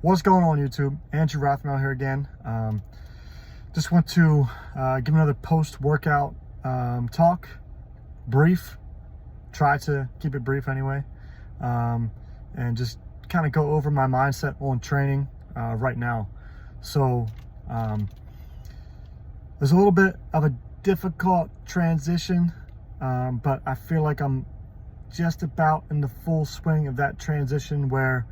What's going on, YouTube? Andrew Rothermel here again. Just want to give another post-workout talk, brief. Try to keep it brief anyway, and just kind of go over my mindset on training right now. So there's a little bit of a difficult transition, but I feel like I'm just about in the full swing of that transition where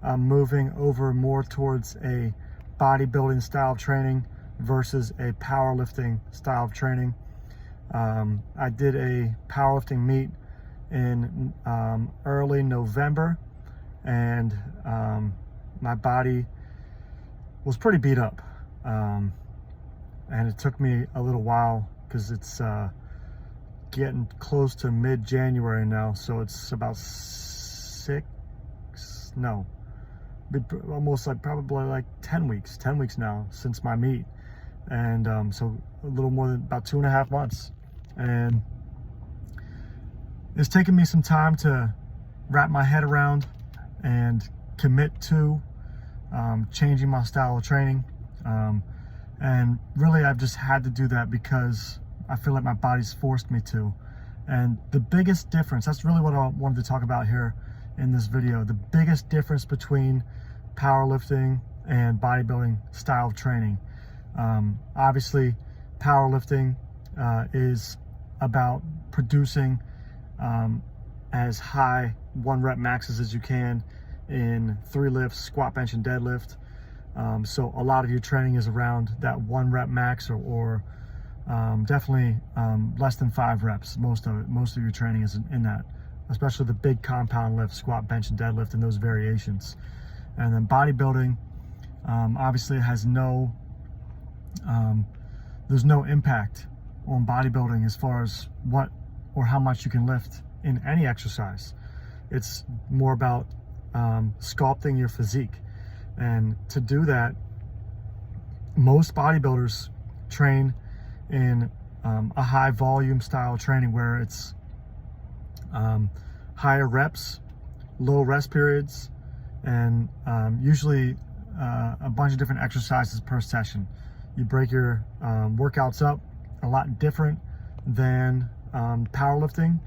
I'm moving over more towards a bodybuilding style of training versus a powerlifting style of training. I did a powerlifting meet in early November, and my body was pretty beat up, and it took me a little while because it's getting close to mid-January now, so it's about almost like probably like 10 weeks now since my meet, and so a little more than about 2.5 months, and it's taken me some time to wrap my head around and commit to changing my style of training, and really I've just had to do that because I feel like my body's forced me to. And the biggest difference, that's really what I wanted to talk about here in this video, the biggest difference between powerlifting and bodybuilding style of training. Obviously powerlifting is about producing as high 1 rep maxes as you can in 3 lifts, squat, bench, and deadlift. So a lot of your training is around that 1 rep max, or definitely less than 5 reps. Most of your training is in that, especially the big compound lift, squat, bench, and deadlift, and those variations. And then bodybuilding, obviously has there's no impact on bodybuilding as far as what or how much you can lift in any exercise. It's more about sculpting your physique. And to do that, most bodybuilders train in a high volume style training where it's higher reps, low rest periods, and usually a bunch of different exercises per session. You break your workouts up a lot different than powerlifting,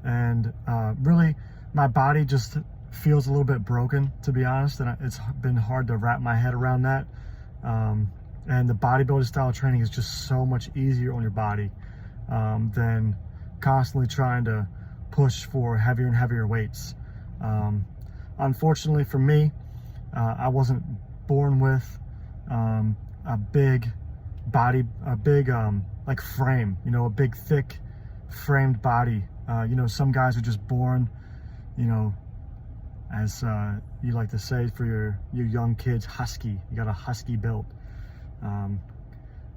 and really my body just feels a little bit broken, to be honest, and it's been hard to wrap my head around that. And the bodybuilding style training is just so much easier on your body than constantly trying to push for heavier and heavier weights. Unfortunately for me, I wasn't born with a big body, like frame, a big thick framed body. Some guys are just born, as you like to say for your young kids, husky. You got a husky build.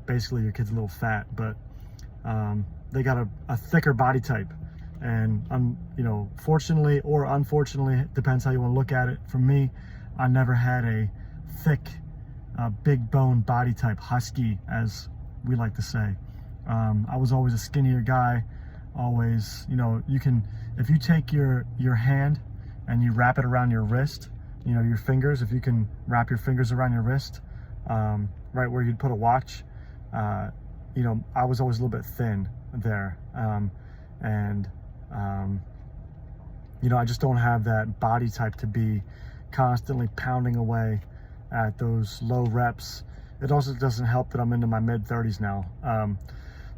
Basically your kid's a little fat, but they got a thicker body type. And fortunately or unfortunately, it depends how you want to look at it. For me, I never had a thick, big bone body type, husky, as we like to say. I was always a skinnier guy. Always, you can, if you take your hand and you wrap it around your wrist, your fingers, if you can wrap your fingers around your wrist, right where you'd put a watch, I was always a little bit thin there. I just don't have that body type to be constantly pounding away at those low reps. It also doesn't help that I'm into my mid-30s now.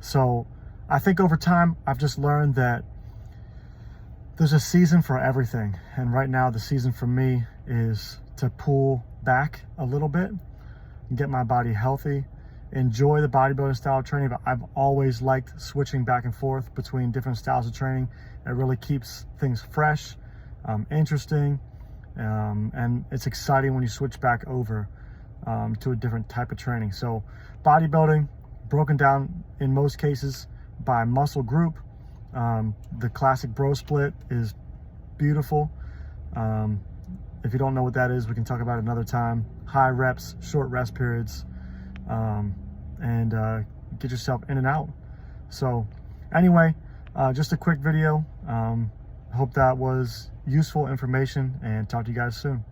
So I think over time, I've just learned that there's a season for everything. And right now, the season for me is to pull back a little bit and get my body healthy, enjoy the bodybuilding style of training. But I've always liked switching back and forth between different styles of training. It really keeps things fresh, interesting, and it's exciting when you switch back over to a different type of training. So bodybuilding, broken down in most cases by muscle group. The classic bro split is beautiful. If you don't know what that is, we can talk about it another time. High reps, short rest periods, and get yourself in and out. So anyway, just a quick video. Hope that was useful information, and talk to you guys soon.